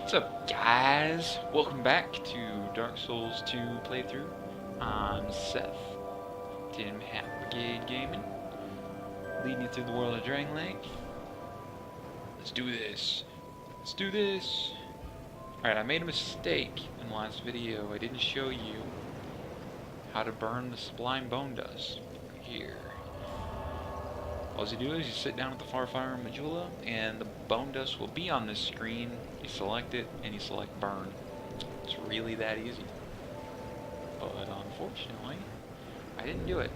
What's up, guys? Welcome back to Dark Souls 2 playthrough. I'm Seth, Tim Hat Brigade Gaming, leading you through the world of Dragon Lake. Let's do this. Let's do this. Alright, I made a mistake in the last video. I didn't show you how to burn the sublime bone dust. Here. All you do is you sit down at the Farfire Majula, and the bone dust will be on this screen. You select it, and you select burn. It's really that easy. But unfortunately, I didn't do it.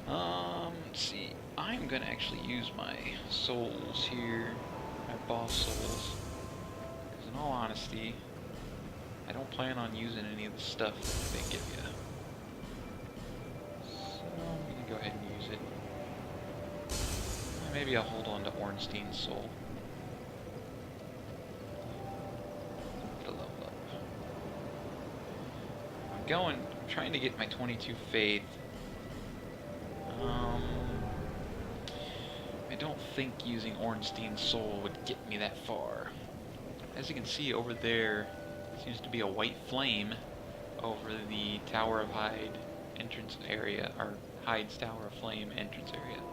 Let's see. I'm gonna actually use my souls here, my boss souls. Because in all honesty, I don't plan on using any of the stuff they give you. So I'm gonna go ahead and use it. Maybe I'll hold on to Ornstein's soul. To level up. I'm trying to get my 22 faith. I don't think using Ornstein's soul would get me that far. As you can see over there, seems to be a white flame over the Tower of Hyde entrance area, or Hyde's Tower of Flame entrance area.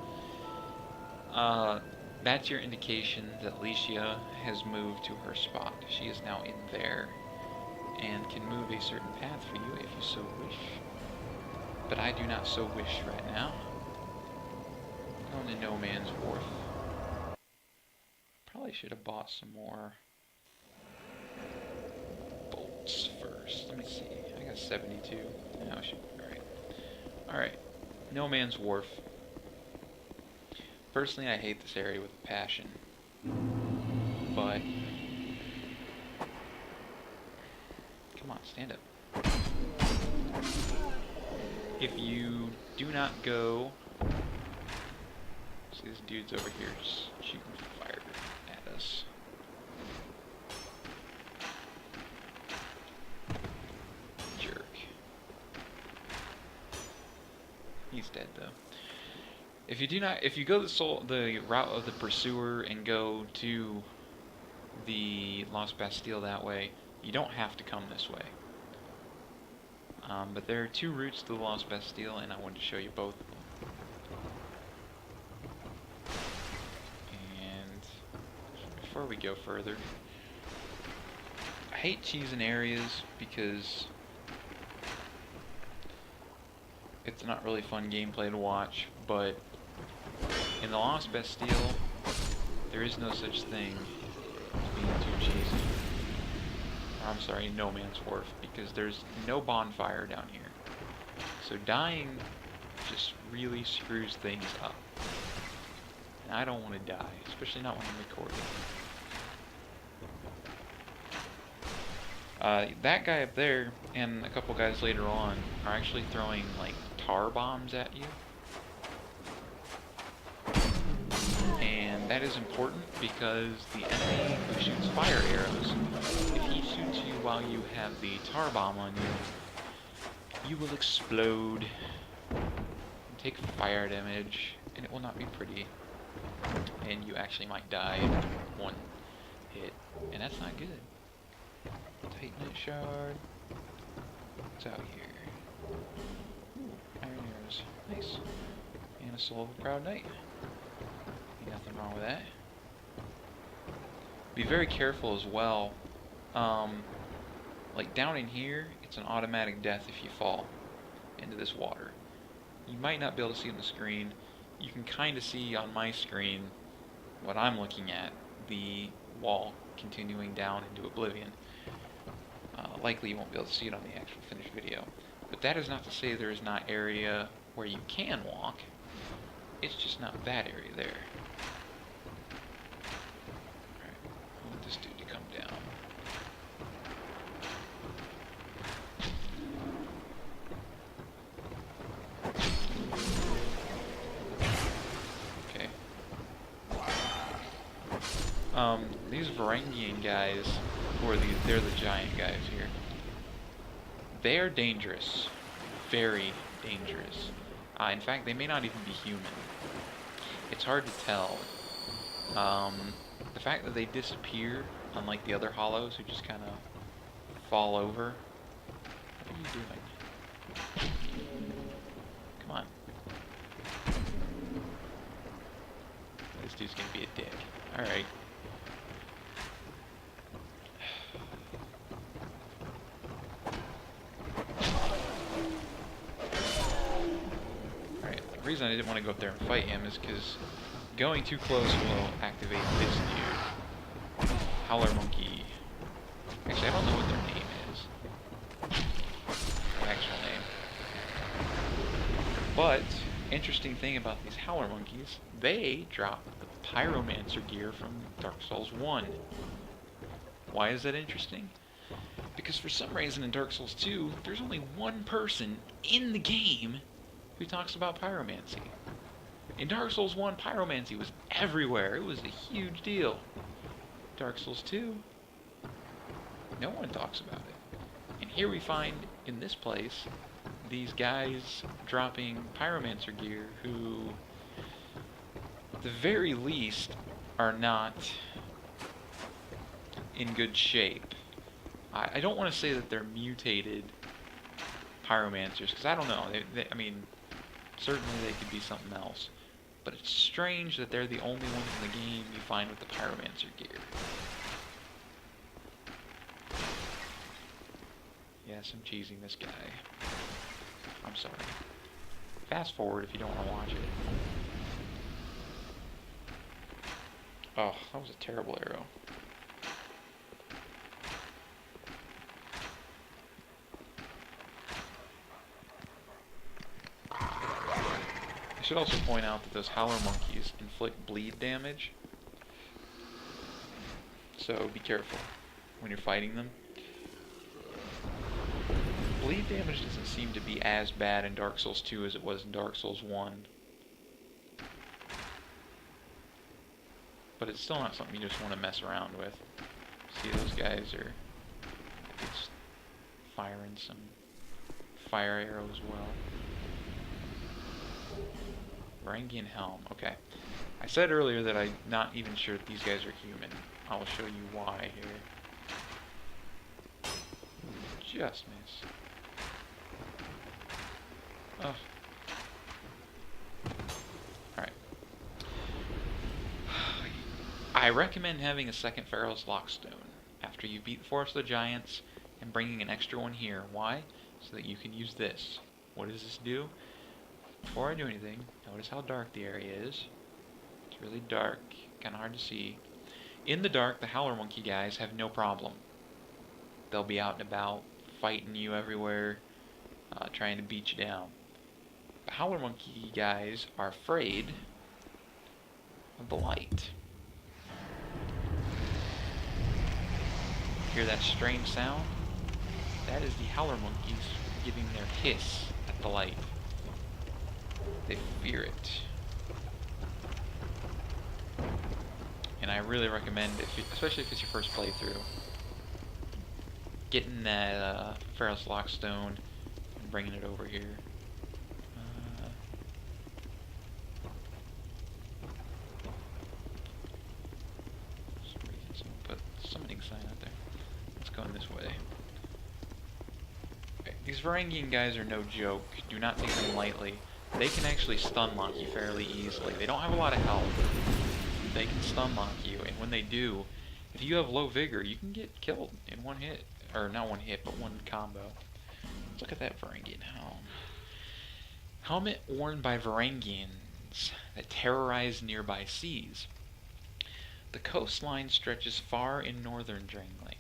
That's your indication that Alicia has moved to her spot. She is now in there and can move a certain path for you if you so wish. But I do not so wish right now. Going to No Man's Wharf. Probably should have bought some more bolts first. Let me see. I got 72. Now I should be alright. Alright. No Man's Wharf. Personally, I hate this area with a passion, but come on, stand up. If you do not go, see this dude's over here just shooting fire at us. Jerk. He's dead though. If you go the route of the pursuer and go to the Lost Bastille that way, you don't have to come this way. But there are two routes to the Lost Bastille, and I wanted to show you both of them. And before we go further, I hate cheesing areas because it's not really fun gameplay to watch, but in the Lost Bastille, there is no such thing as being too cheesy. Or, I'm sorry, No Man's Wharf, because there's no bonfire down here. So dying just really screws things up. And I don't want to die, especially not when I'm recording. That guy up there, and a couple guys later on, are actually throwing, like, tar bombs at you. And that is important because the enemy who shoots fire arrows, if he shoots you while you have the tar bomb on you, you will explode, and take fire damage, and it will not be pretty. And you actually might die in one hit, and that's not good. Titanite shard. What's out here? Ooh, iron arrows. Nice. And a soul of a proud knight. Nothing wrong with that. Be very careful as well. Like down in here, it's an automatic death if you fall into this water. You might not be able to see on the screen. You can kind of see on my screen what I'm looking at, the wall continuing down into oblivion. Likely you won't be able to see it on the actual finished video. But that is not to say there is not area where you can walk. It's just not that area there. Alright, I want this dude to come down. Okay. These Varangian guys, they're the giant guys here. They are dangerous. Very dangerous. In fact, they may not even be human. It's hard to tell The fact that they disappear, unlike the other hollows who just kind of fall over. What are you doing? Come on. This dude's gonna be a dick. Alright. Alright, the reason I didn't want to go up there and fight him is because going too close will activate this dude. Howler Monkey. Actually, I don't know what their name is. Their actual name. But, interesting thing about these Howler Monkeys, they drop the Pyromancer gear from Dark Souls 1. Why is that interesting? Because for some reason in Dark Souls 2, there's only one person in the game who talks about pyromancy. In Dark Souls 1, pyromancy was everywhere. It was a huge deal. Dark Souls 2, no one talks about it. And here we find, in this place, these guys dropping pyromancer gear who, at the very least, are not in good shape. I don't want to say that they're mutated pyromancers, because I don't know. I mean, certainly they could be something else. But it's strange that they're the only ones in the game you find with the pyromancer gear. Yes, I'm cheesing this guy. I'm sorry. Fast forward if you don't want to watch it. Oh, that was a terrible arrow. I should also point out that those Howler Monkeys inflict bleed damage. So be careful when you're fighting them. Bleed damage doesn't seem to be as bad in Dark Souls 2 as it was in Dark Souls 1. But it's still not something you just want to mess around with. See, those guys are just firing some fire arrows as well. Varangian Helm. Okay. I said earlier that I'm not even sure that these guys are human. I'll show you why here. Just miss. Oh. Alright. I recommend having a second Pharaoh's Lockstone after you beat the Forest of the Giants and bringing an extra one here. Why? So that you can use this. What does this do? Before I do anything, notice how dark the area is. It's really dark, kind of hard to see. In the dark, the Howler Monkey guys have no problem. They'll be out and about, fighting you everywhere, trying to beat you down. The Howler Monkey guys are afraid of the light. Hear that strange sound? That is the Howler Monkeys giving their hiss at the light. They fear it. And I really recommend, especially if it's your first playthrough, getting that Pharaoh's Lockstone and bringing it over here. For some reason someone put a summoning sign out there. Let's go in this way. Okay, these Varangian guys are no joke. Do not take them lightly. They can actually stun lock you fairly easily. They don't have a lot of health. They can stun lock you, and when they do, if you have low vigor, you can get killed in one hit. Or not one hit, but one combo. Let's look at that Varangian helm. Helmet worn by Varangians that terrorize nearby seas. The coastline stretches far in northern Drangleic.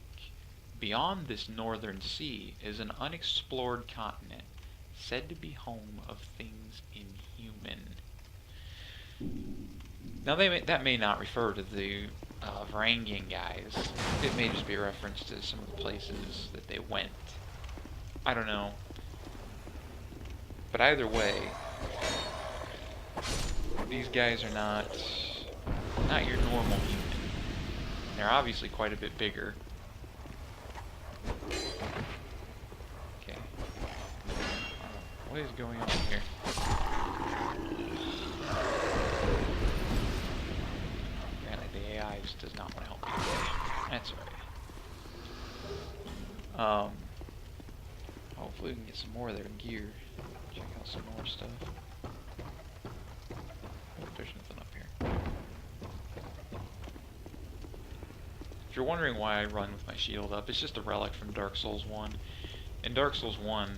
Beyond this northern sea is an unexplored continent, said to be home of things inhuman. Now that may not refer to the Varangian guys. It may just be a reference to some of the places that they went. I don't know. But either way, these guys are not your normal human. They're obviously quite a bit bigger. Okay. What is going on here? lives does not want to help me today. That's alright. Hopefully we can get some more of their gear. Check out some more stuff. Oh, there's nothing up here. If you're wondering why I run with my shield up, it's just a relic from Dark Souls 1. In Dark Souls 1,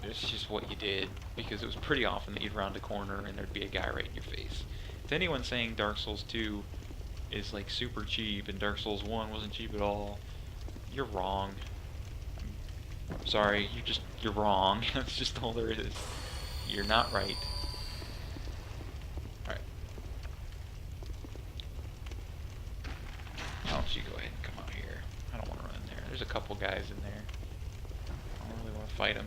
it's just what you did, because it was pretty often that you'd round a corner and there'd be a guy right in your face. To anyone saying Dark Souls 2 is like super cheap and Dark Souls 1 wasn't cheap at all, you're wrong. I'm sorry, you're wrong. That's just all there is. You're not right. Alright. Why don't you go ahead and come out here? I don't want to run in there. There's a couple guys in there. I don't really want to fight them.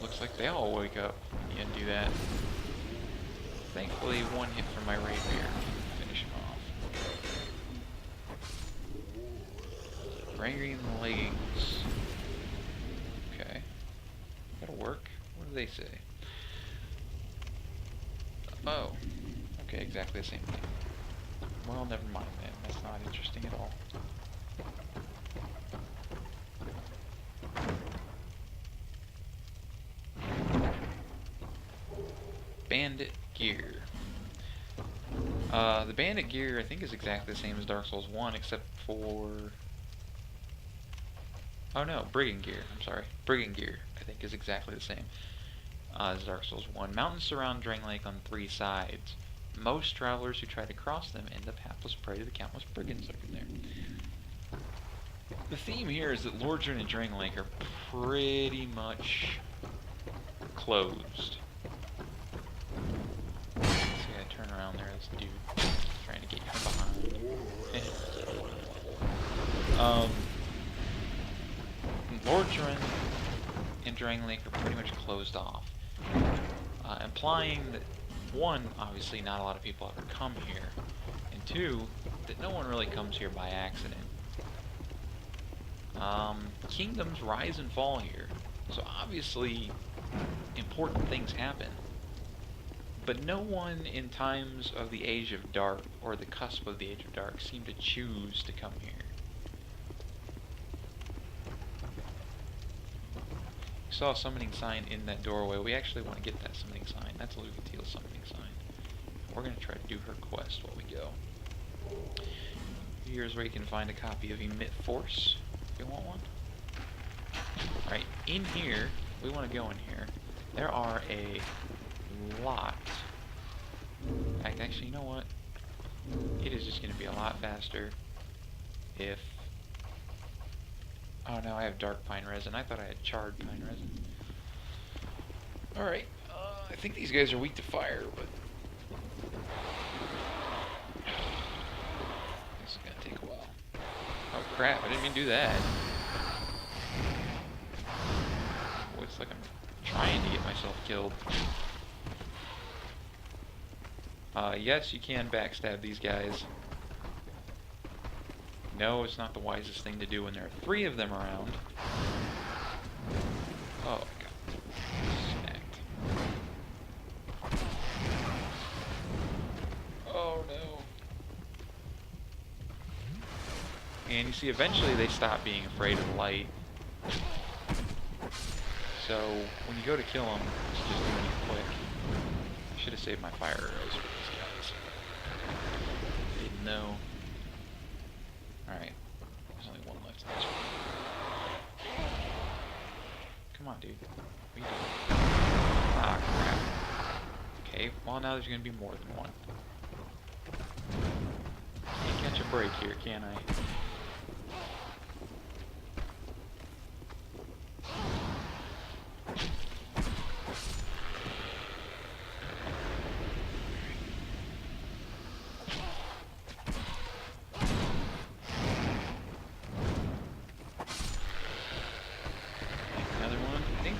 Looks like they all wake up when you do that. Thankfully, one hit from my rapier. Finish him off. Angry in the leggings. Okay. That'll work. What do they say? Oh. Okay, exactly the same thing. Well, never mind then. That's not interesting at all. Bandit gear. The bandit gear I think is exactly the same as Dark Souls 1 except for... Oh no, brigand gear. I'm sorry. Brigand gear I think is exactly the same as Dark Souls 1. Mountains surround Drang Lake on 3 sides. Most travelers who try to cross them end up hapless prey to the countless brigands lurking there. The theme here is that Lordran and Drang Lake are pretty much closed. See, I turn around there, this dude trying to get you from behind. Lordran and Drang Lake are pretty much closed off, implying that 1, obviously not a lot of people ever come here, and 2, that no one really comes here by accident. Kingdoms rise and fall here, so obviously important things happen. But no one in times of the Age of Dark, or the cusp of the Age of Dark, seemed to choose to come here. We saw a summoning sign in that doorway. We actually want to get that summoning sign. That's Lugateal's summoning sign. We're going to try to do her quest while we go. Here's where you can find a copy of Emit Force, if you want one. Alright, in here, we want to go in here. There are a lot. In fact, actually, you know what? It is just going to be a lot faster if... Oh no, I have dark pine resin. I thought I had charred pine resin. Alright, I think these guys are weak to fire, but... This is going to take a while. Oh crap, I didn't mean to do that. Looks like I'm trying to get myself killed. Yes, you can backstab these guys. No, it's not the wisest thing to do when there are 3 of them around. Oh, I got snacked. Oh, no. And you see, eventually they stop being afraid of the light. So, when you go to kill them, just do it quick. I should have saved my fire arrows for these guys. Didn't know. Alright. There's only one left in this one. Come on, dude. What are you doing? Ah, crap. Okay, well now there's gonna be more than one. Can't catch a break here, can I?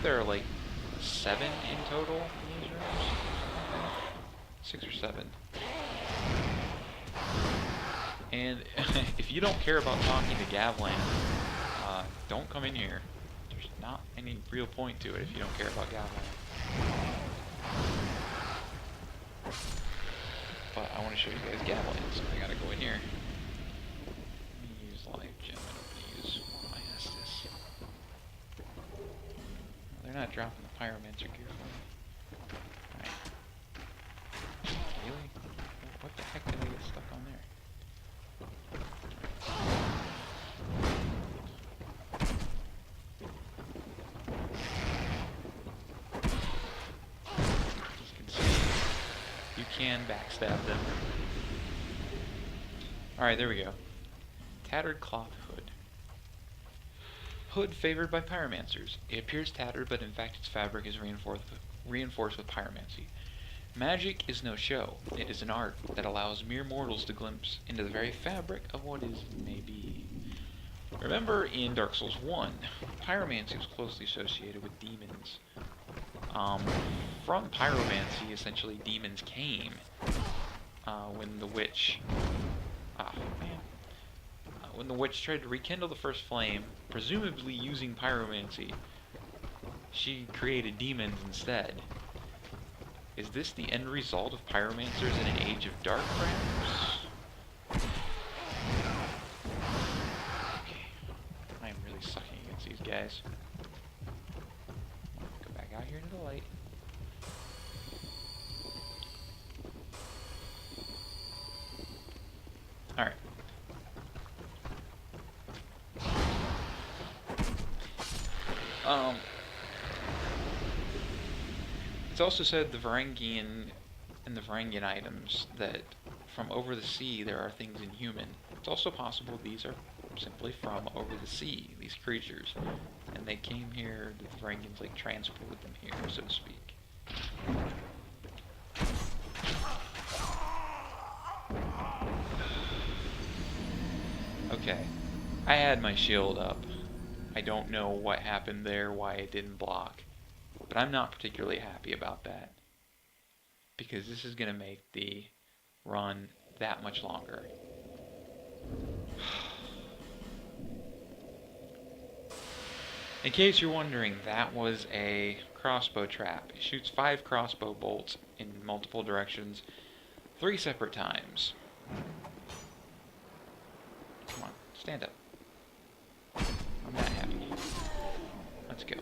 There are like 7 in total in these rooms. 6 or 7. And if you don't care about talking to Gavlan, don't come in here. There's not any real point to it if you don't care about Gavlan. but I want to show you guys Gatlings, so I gotta go in here. Let me use live gem. I don't want to use my Estus. They're not dropping the pyromancer gear for me. Alright. Really? What the heck did I get stuck on there? Can backstab them. Alright, there we go. Tattered cloth hood. Hood favored by pyromancers. It appears tattered, but in fact its fabric is reinforced with pyromancy. Magic is no show. It is an art that allows mere mortals to glimpse into the very fabric of what is and may be. Remember in Dark Souls 1, pyromancy was closely associated with demons. From pyromancy, essentially, demons came when the witch... when the witch tried to rekindle the first flame, presumably using pyromancy, she created demons instead. Is this the end result of pyromancers in an age of dark, perhaps? Okay. I am really sucking against these guys. Go back out here into the light. Alright. It's also said the Varangian and the Varangian items that from over the sea there are things inhuman. It's also possible these are simply from over the sea, these creatures. And they came here, the Varangians like transported them here, so to speak. Okay, I had my shield up. I don't know what happened there, why it didn't block. But I'm not particularly happy about that. Because this is going to make the run that much longer. In case you're wondering, that was a crossbow trap. It shoots 5 crossbow bolts in multiple directions, 3 separate times. Come on, stand up. I'm not happy. Let's go.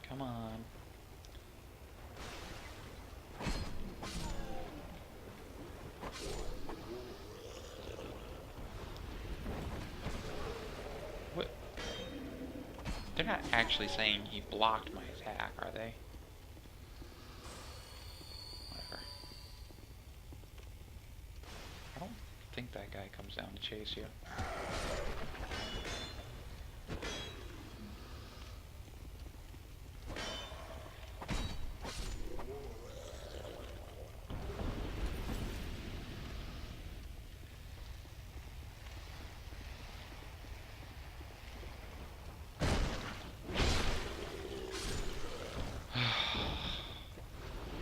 Come on. What? They're not actually saying he blocked my attack, are they? Whatever. I don't think that guy comes down to chase you.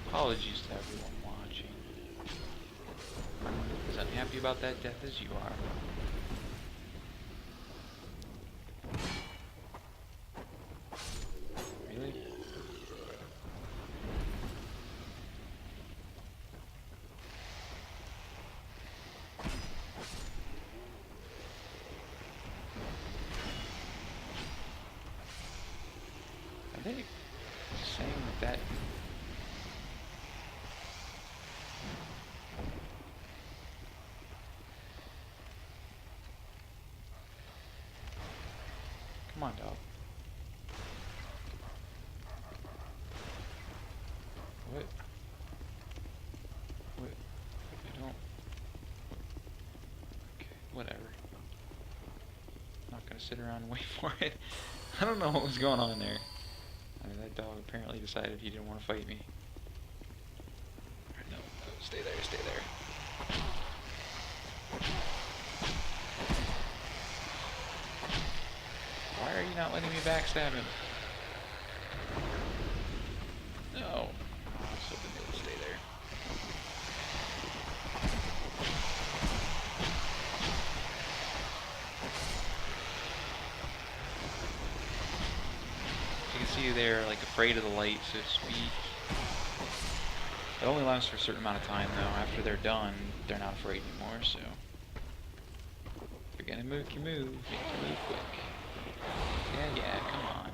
Apologies to everyone watching. I'm as unhappy about that death as you are. Really? Are they saying that come on, dog. What? What? I don't... Okay, whatever. Not gonna sit around and wait for it. I don't know what was going on there. I mean, that dog apparently decided he didn't want to fight me. No, stay there, stay there. Why are are you not letting me backstab him? No. I was hoping they would stay there. You can see they're like afraid of the light, so to speak. It only lasts for a certain amount of time, though. After they're done, they're not afraid anymore, so... If you're gonna make your move quick. Yeah, come on.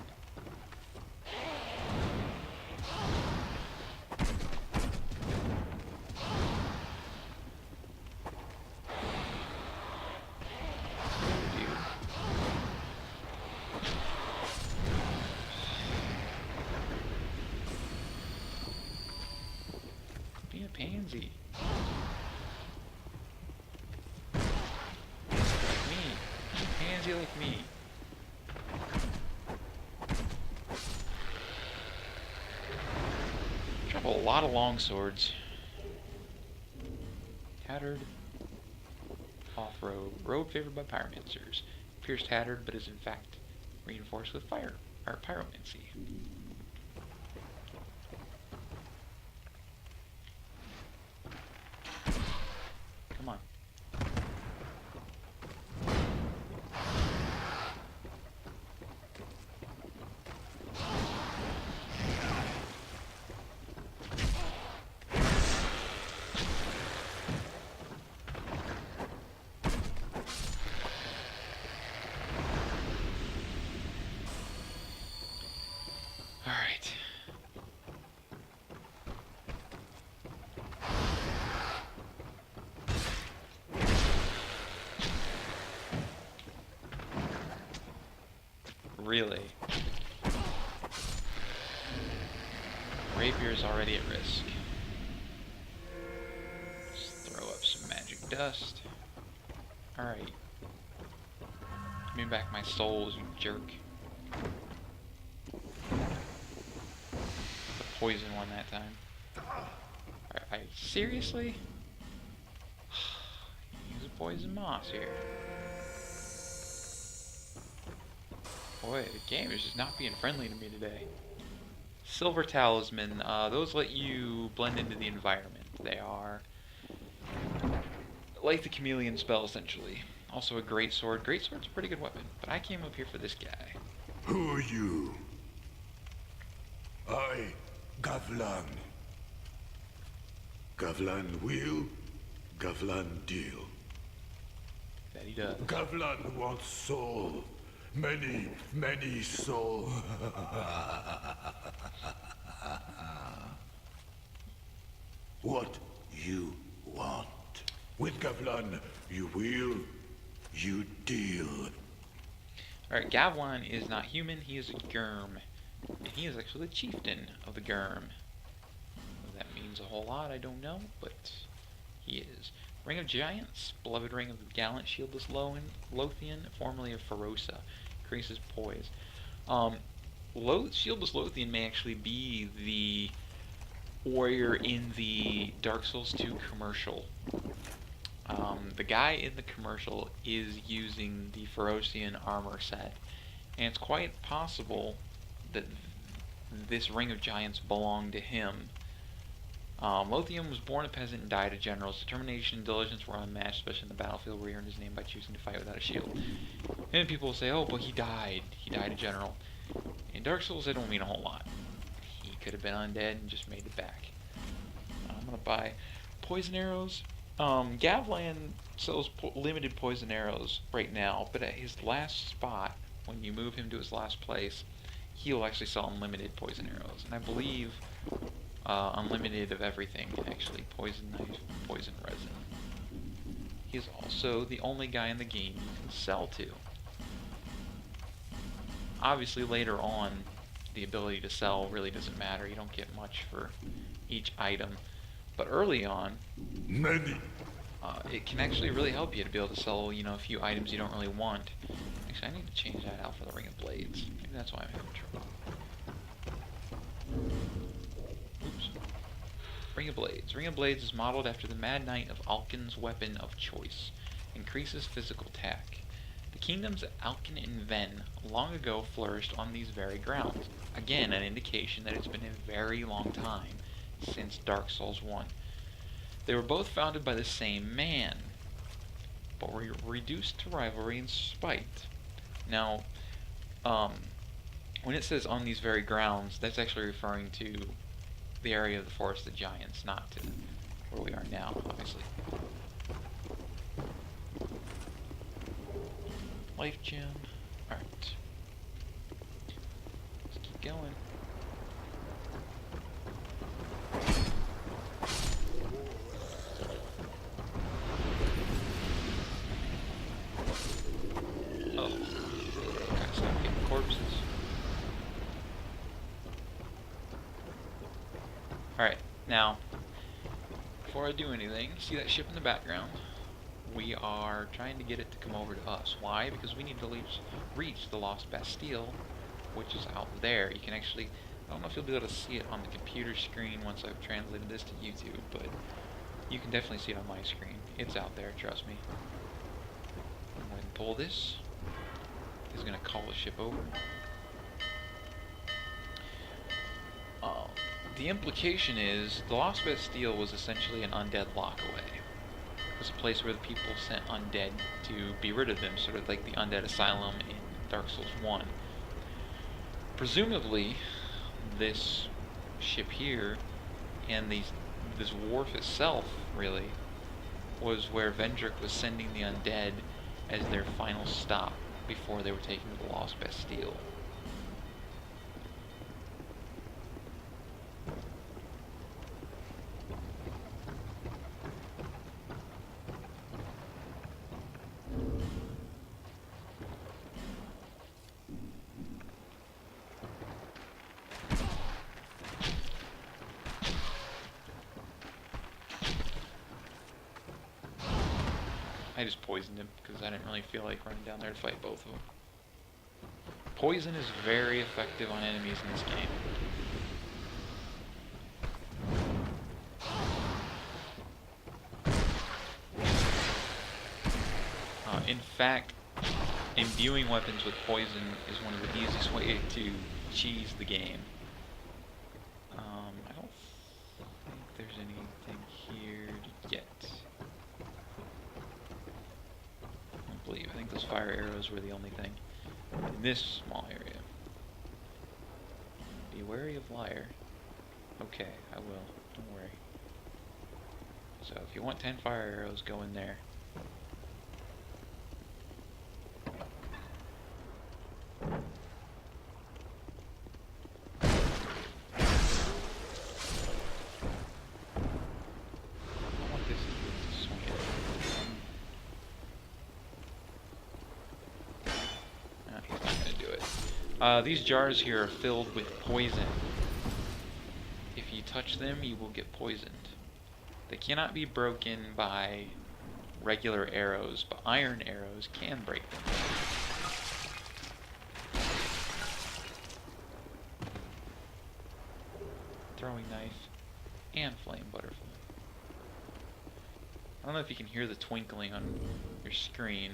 Be a pansy. Like me. Be a pansy like me. Drop a lot of long swords. Tattered. Off-road. Road favored by pyromancers. Appears tattered, but is in fact reinforced with fire, or pyromancy. Come on. Alright. Really? Rapier's already at risk. Let's throw up some magic dust. Alright. Give me back my souls, you jerk. The poison one that time. Alright, seriously? Use a poison moss here. Boy, the game is just not being friendly to me today. Silver Talisman, those let you blend into the environment. They are like the chameleon spell, essentially. Also a great sword. Great sword's a pretty good weapon, but I came up here for this guy. Who are you? I, Gavlan. Gavlan will, Gavlan deal. That he does. Gavlan wants soul. Many, many soul. What you want. With Gavlan, you will, you deal. Alright, Gavlan is not human, he is a Gurm. And he is actually the chieftain of the Gurm. Whether that means a whole lot, I don't know, but he is. Ring of Giants, beloved ring of the gallant, shieldless Lothian, formerly of Ferosa. Increases poise. Shieldless Lothian may actually be the warrior in the Dark Souls 2 commercial. The guy in the commercial is using the Ferocian armor set, and it's quite possible that this Ring of Giants belonged to him. Lothian was born a peasant and died a general. His determination and diligence were unmatched, especially in the battlefield where he earned his name by choosing to fight without a shield. And people will say, oh, but he died a general. In Dark Souls, that don't mean a whole lot. He could have been undead and just made it back. I'm going to buy poison arrows. Gavlan sells limited poison arrows right now, but at his last spot, when you move him to his last place, he'll actually sell unlimited poison arrows. And I believe unlimited of everything, actually. Poison knife, poison resin. He's also the only guy in the game you can sell to. Obviously, later on, the ability to sell really doesn't matter. You don't get much for each item. But early on, it can actually really help you to be able to sell, you know, a few items you don't really want. Actually, I need to change that out for the Ring of Blades. Maybe that's why I'm having trouble. Oops. Ring of Blades. Ring of Blades is modeled after the Mad Knight of Alkin's weapon of choice. Increases physical attack. The kingdoms of Alkin and Ven long ago flourished on these very grounds. Again, an indication that it's been a very long time since Dark Souls 1. They were both founded by the same man, but were reduced to rivalry and spite. Now, when it says on these very grounds, that's actually referring to the area of the Forest of Giants, not to where we are now, obviously. Life gem. Alright. Let's keep going. Oh. Gotta stop getting corpses. Alright, now, before I do anything, see that ship in the background? We are trying to get it to come over to us. Why? Because we need to reach the Lost Bastille, which is out there. You can actually, I don't know if you'll be able to see it on the computer screen once I've translated this to YouTube, but you can definitely see it on my screen. It's out there, trust me. I'm going to pull this. It's going to call the ship over. The implication is the Lost Bastille was essentially an undead lockaway. It was a place where the people sent undead to be rid of them, sort of like the undead asylum in Dark Souls 1. Presumably, this ship here and this wharf itself, really, was where Vendrick was sending the undead as their final stop before they were taken to the Lost Bastille. I just poisoned him because I didn't really feel like running down there to fight both of them. Poison is very effective on enemies in this game. In fact, imbuing weapons with poison is one of the easiest ways to cheese the game. I don't think there's anything here to get. I think those fire arrows were the only thing in this small area. Be wary of liar. Okay, I will. Don't worry. So if you want 10 fire arrows, go in there. These jars here are filled with poison. If you touch them, you will get poisoned. They cannot be broken by regular arrows, but iron arrows can break them. Throwing knife and flame butterfly. I don't know if you can hear the twinkling on your screen,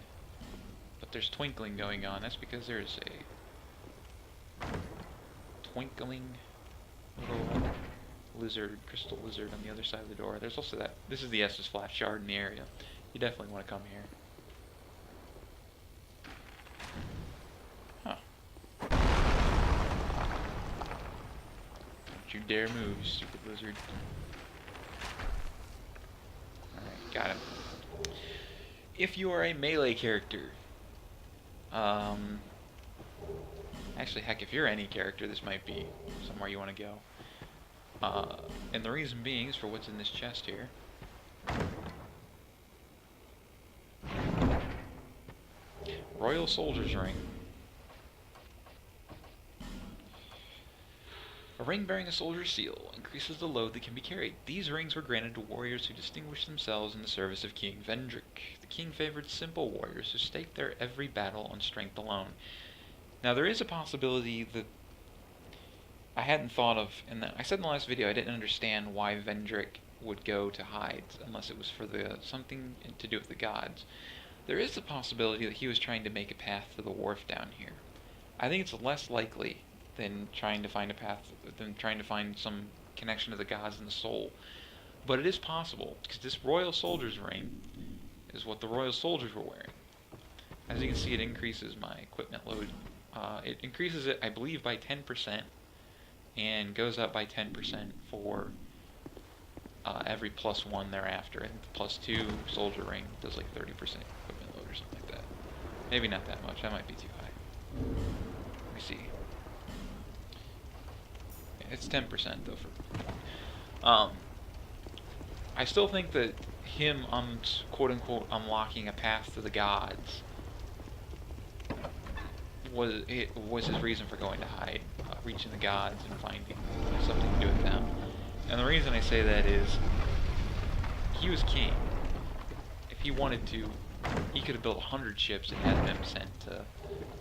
but there's twinkling going on. That's because there's a twinkling little lizard, crystal lizard on the other side of the door. There's also that. This is the Estus Flash Shard in the area. You definitely want to come here. Huh. Don't you dare move, you stupid lizard. Alright, got him. If you are a melee character, actually, heck, if you're any character, this might be somewhere you want to go. And the reason being is for what's in this chest here. Royal Soldier's Ring. A ring bearing a soldier's seal increases the load that can be carried. These rings were granted to warriors who distinguished themselves in the service of King Vendrick. The king favored simple warriors who staked their every battle on strength alone. Now, there is a possibility that I hadn't thought of, and I said in the last video I didn't understand why Vendrick would go to hides unless it was for something to do with the gods. There is a possibility that he was trying to make a path to the wharf down here. I think it's less likely than trying to find some connection to the gods and the soul. But it is possible, because this Royal Soldier's ring is what the Royal Soldiers were wearing. As you can see, it increases my equipment load. It increases it, I believe, by 10%, and goes up by 10% for every +1 thereafter. And the +2 soldier ring does like 30% equipment load or something like that. Maybe not that much, that might be too high. Let me see. Yeah, it's 10% though for I still think that him quote-unquote unlocking a path to the gods was his reason for going to hide, reaching the gods and finding something to do with them. And the reason I say that is, he was king. If he wanted to, he could have built 100 ships and had them sent to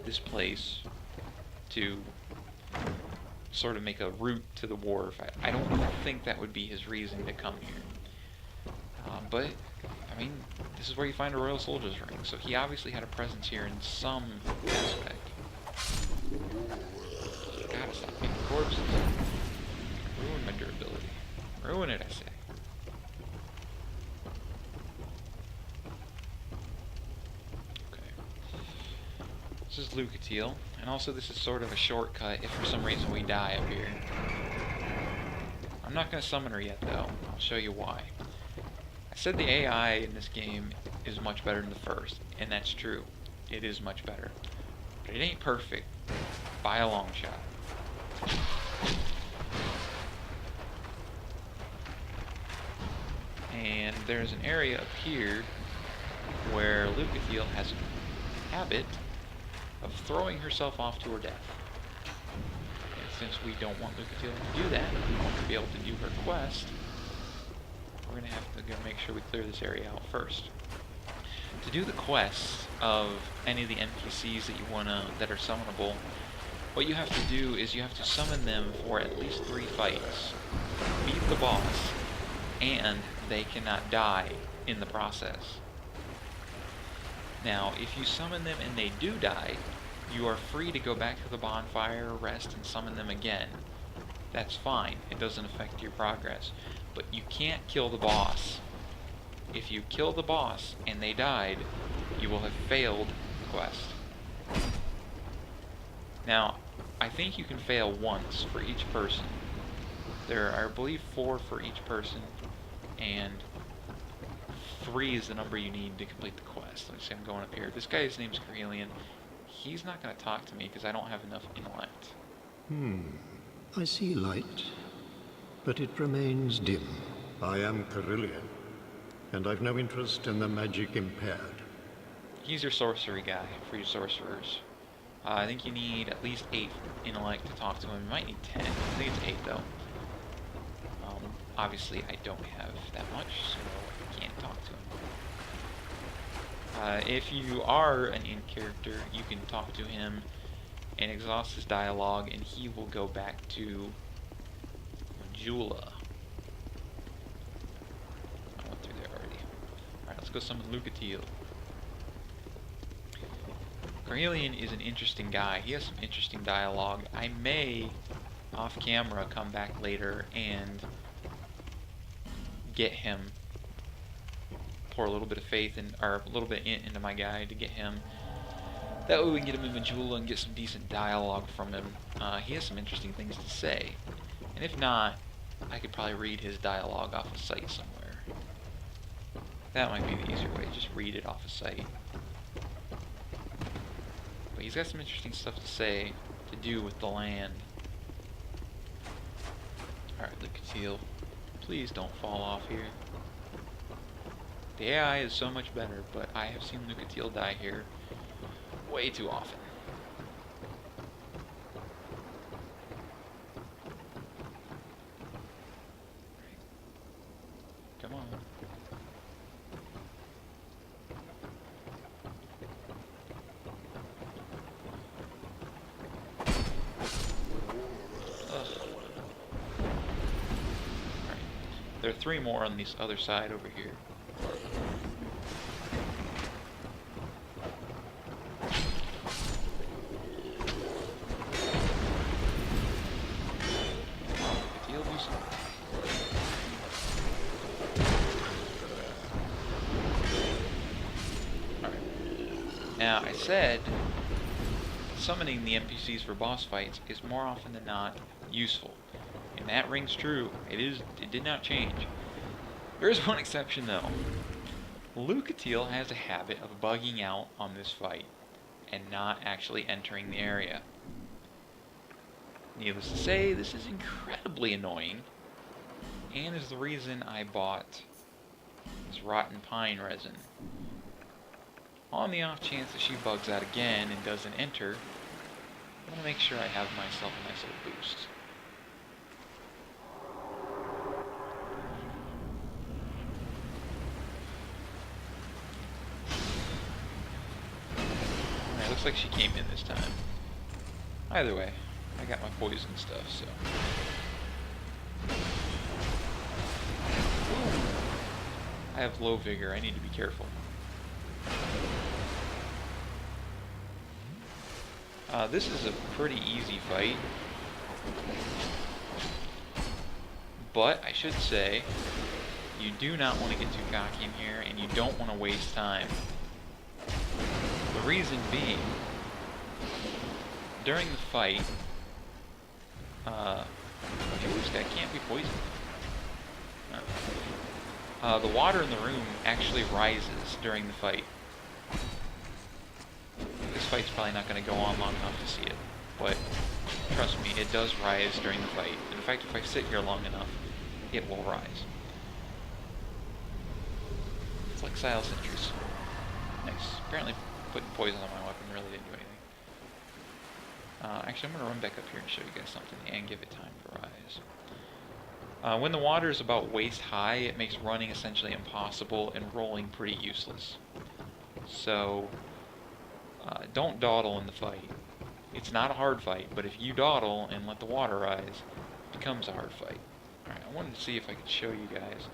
this place to sort of make a route to the wharf. I don't think that would be his reason to come here. But, I mean, this is where you find a Royal Soldier's ring, so he obviously had a presence here in some aspect. Gotta stop making corpses. Ruin my durability. Ruin it, I say. Okay. This is Lucatiel, and also this is sort of a shortcut if for some reason we die up here. I'm not going to summon her yet, though. I'll show you why. I said the AI in this game is much better than the first, and that's true. It is much better. But it ain't perfect by a long shot. And there's an area up here where Lucatiel has a habit of throwing herself off to her death. And since we don't want Lucatiel to do that, we want her to be able to do her quest, we're going to have to go make sure we clear this area out first. To do the quests of any of the NPCs that are summonable, what you have to do is you have to summon them for at least 3 fights, beat the boss, and they cannot die in the process. Now, if you summon them and they do die, you are free to go back to the bonfire, rest, and summon them again. That's fine. It doesn't affect your progress. But you can't kill the boss. If you kill the boss and they died, you will have failed the quest. Now, I think you can fail once for each person. There are, I believe, 4 for each person, and 3 is the number you need to complete the quest. Let's say I'm going up here. This guy's name's Corellian. He's not going to talk to me because I don't have enough intellect. I see light, but it remains dim. I am Corellian, and I've no interest in the magic impaired. He's your sorcery guy for your sorcerers. I think you need at least 8 intellect to talk to him. You might need 10. I think it's 8 though. Obviously I don't have that much, so I can't talk to him. If you are an in-character, you can talk to him and exhaust his dialogue, and he will go back to Jula. I went through there already. Alright, let's go summon Lucatiel. Corellian is an interesting guy. He has some interesting dialogue. I may, off camera, come back later and get him, pour a little bit of faith in, or a little bit into my guy to get him. That way we can get him in Majula and get some decent dialogue from him. He has some interesting things to say. And if not, I could probably read his dialogue off a site somewhere. That might be the easier way, just read it off a site. But he's got some interesting stuff to say, to do with the land. Alright, Lucatiel, please don't fall off here. The AI is so much better, but I have seen Lucatiel die here way too often. Right. Come on. There are 3 more on this other side over here. said, summoning the NPCs for boss fights is more often than not useful. And that rings true. It did not change. There is one exception though. Lucatiel has a habit of bugging out on this fight and not actually entering the area. Needless to say, this is incredibly annoying, and is the reason I bought this rotten pine resin. On the off chance that she bugs out again and doesn't enter, I want to make sure I have myself a nice little boost. Alright, looks like she came in this time. Either way, I got my poison stuff, so... Ooh. I have low vigor, I need to be careful. This is a pretty easy fight. But, I should say, you do not want to get too cocky in here, and you don't want to waste time. The reason being, during the fight, this guy can't be poisoned. The water in the room actually rises during the fight. This fight's probably not going to go on long enough to see it, but trust me, it does rise during the fight. In fact, if I sit here long enough, it will rise. It's like Sile Sentries. Nice. Apparently putting poison on my weapon really didn't do anything. Actually, I'm going to run back up here and show you guys something and give it time to rise. When the water is about waist high, it makes running essentially impossible and rolling pretty useless. So, don't dawdle in the fight. It's not a hard fight, but if you dawdle and let the water rise, it becomes a hard fight. Alright, I wanted to see if I could show you guys.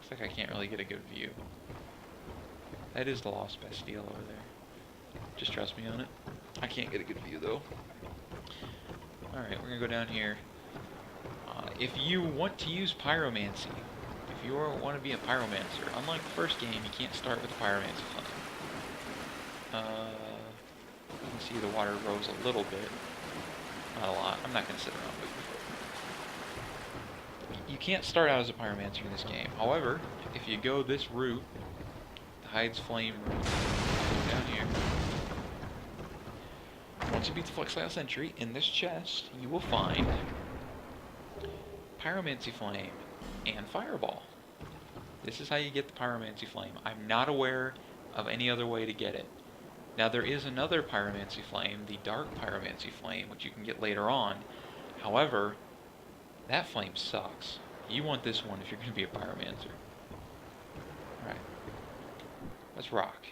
Looks like I can't really get a good view. That is the Lost Bastille over there. Just trust me on it. I can't get a good view though. Alright, we're gonna go down here. If you want to use pyromancy, if you want to be a pyromancer, unlike the first game, you can't start with a pyromancy flame. You can see the water rose a little bit. Not a lot. I'm not going to sit around waiting for it. You can't start out as a pyromancer in this game. However, if you go this route, the Hides Flame route, down here, once you beat the Flexile Sentry, in this chest, you will find Pyromancy Flame and Fireball. This is how you get the Pyromancy Flame. I'm not aware of any other way to get it. Now there is another Pyromancy Flame, the Dark Pyromancy Flame, which you can get later on. However, that flame sucks. You want this one if you're going to be a Pyromancer. Alright. Let's rock.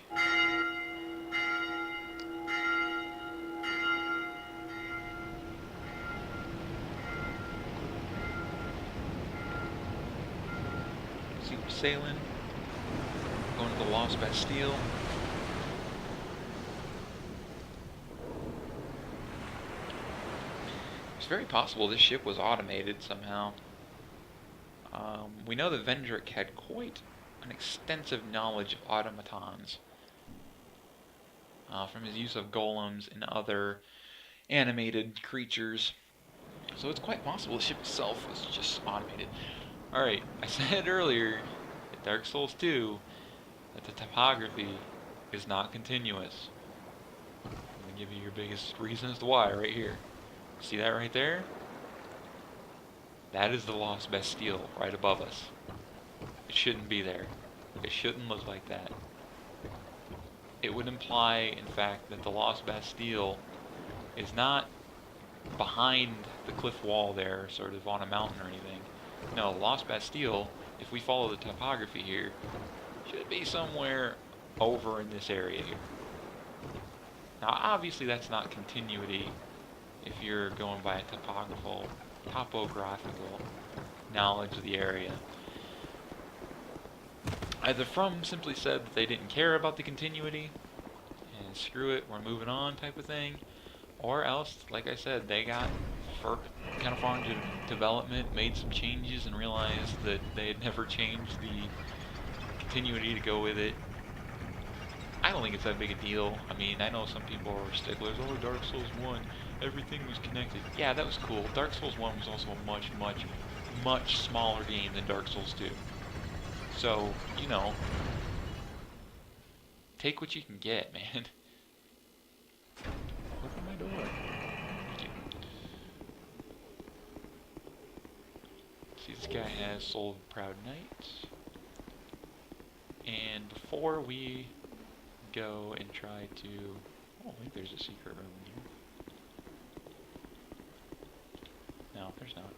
See, we're sailing. Going to the Lost Bastille. It's very possible this ship was automated somehow. We know that Vendrick had quite an extensive knowledge of automatons from his use of golems and other animated creatures. So it's quite possible the ship itself was just automated. Alright, I said earlier in Dark Souls 2 that the topography is not continuous. I'm going to give you your biggest reason as to why right here. See that right there? That is the Lost Bastille right above us. It shouldn't be there. It shouldn't look like that. It would imply, in fact, that the Lost Bastille is not behind the cliff wall there, sort of on a mountain or anything. No, the Lost Bastille, if we follow the topography here, should be somewhere over in this area here. Now, obviously that's not continuity if you're going by a topographical knowledge of the area. Either From simply said that they didn't care about the continuity, and screw it, we're moving on type of thing, or else, like I said, they got kind of far into development, made some changes, and realized that they had never changed the continuity to go with it. I don't think it's that big a deal. I mean, I know some people are sticklers. Oh, Dark Souls 1, everything was connected. Yeah, that was cool. Dark Souls 1 was also a much, much, much smaller game than Dark Souls 2. So, you know, take what you can get, man. Open my door. Thank you. See, this guy has Soul of a Proud Knight. And before we go and try to... Oh, I think there's a secret room in here. No, there's not.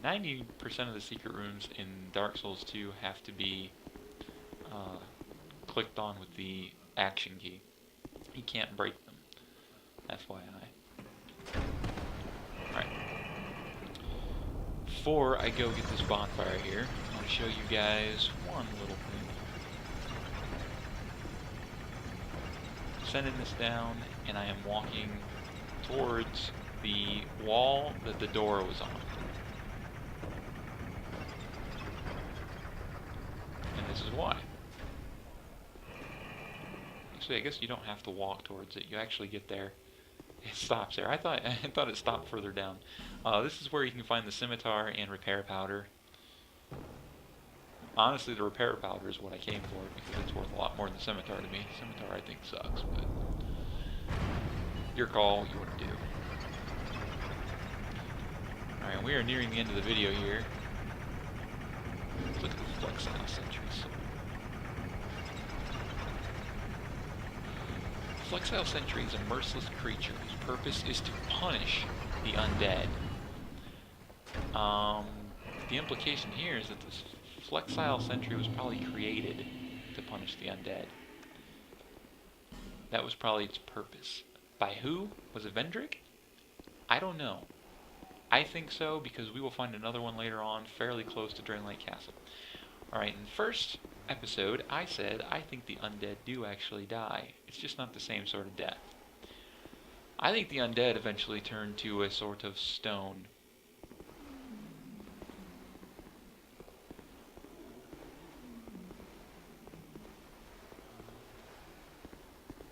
90% of the secret rooms in Dark Souls 2 have to be clicked on with the action key. You can't break them. FYI. Alright. Before I go get this bonfire here, I want to show you guys one little thing. Sending this down, and I am walking towards the wall that the door was on. And this is why. Actually, I guess you don't have to walk towards it. You actually get there. It stops there. I thought it stopped further down. This is where you can find the scimitar and repair powder. Honestly, the repair powder is what I came for because it's worth a lot more than the scimitar to me. Scimitar I think sucks, but your call, what you want to do. Alright, we are nearing the end of the video here. Let's look at the Flexile Sentry Soul. Flexile Sentry is a merciless creature whose purpose is to punish the undead. The implication here is that this Flexile Sentry was probably created to punish the undead. That was probably its purpose. By who? Was it Vendrick? I don't know. I think so because we will find another one later on fairly close to Dragonlight Castle. Alright, in the first episode I said I think the undead do actually die. It's just not the same sort of death. I think the undead eventually turn to a sort of stone.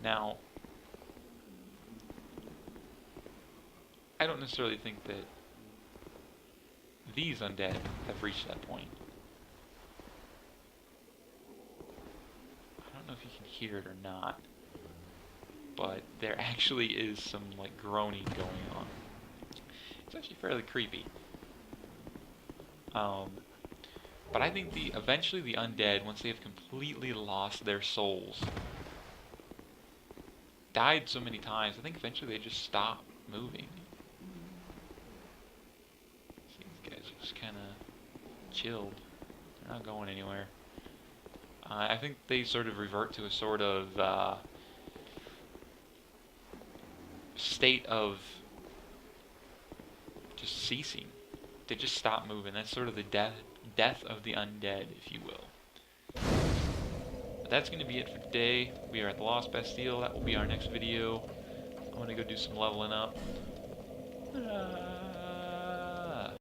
Now, I don't necessarily think that these undead have reached that point. I don't know if you can hear it or not, but there actually is some like groaning going on. It's actually fairly creepy. But I think eventually the undead, once they have completely lost their souls, died so many times, I think eventually they just stop moving. See, these guys are just kind of chilled. They're not going anywhere. I think they sort of revert to a sort of state of just ceasing. They just stop moving. That's sort of the death of the undead, if you will. But that's going to be it for today. We are at the Lost Bastille. That will be our next video. I'm going to go do some leveling up.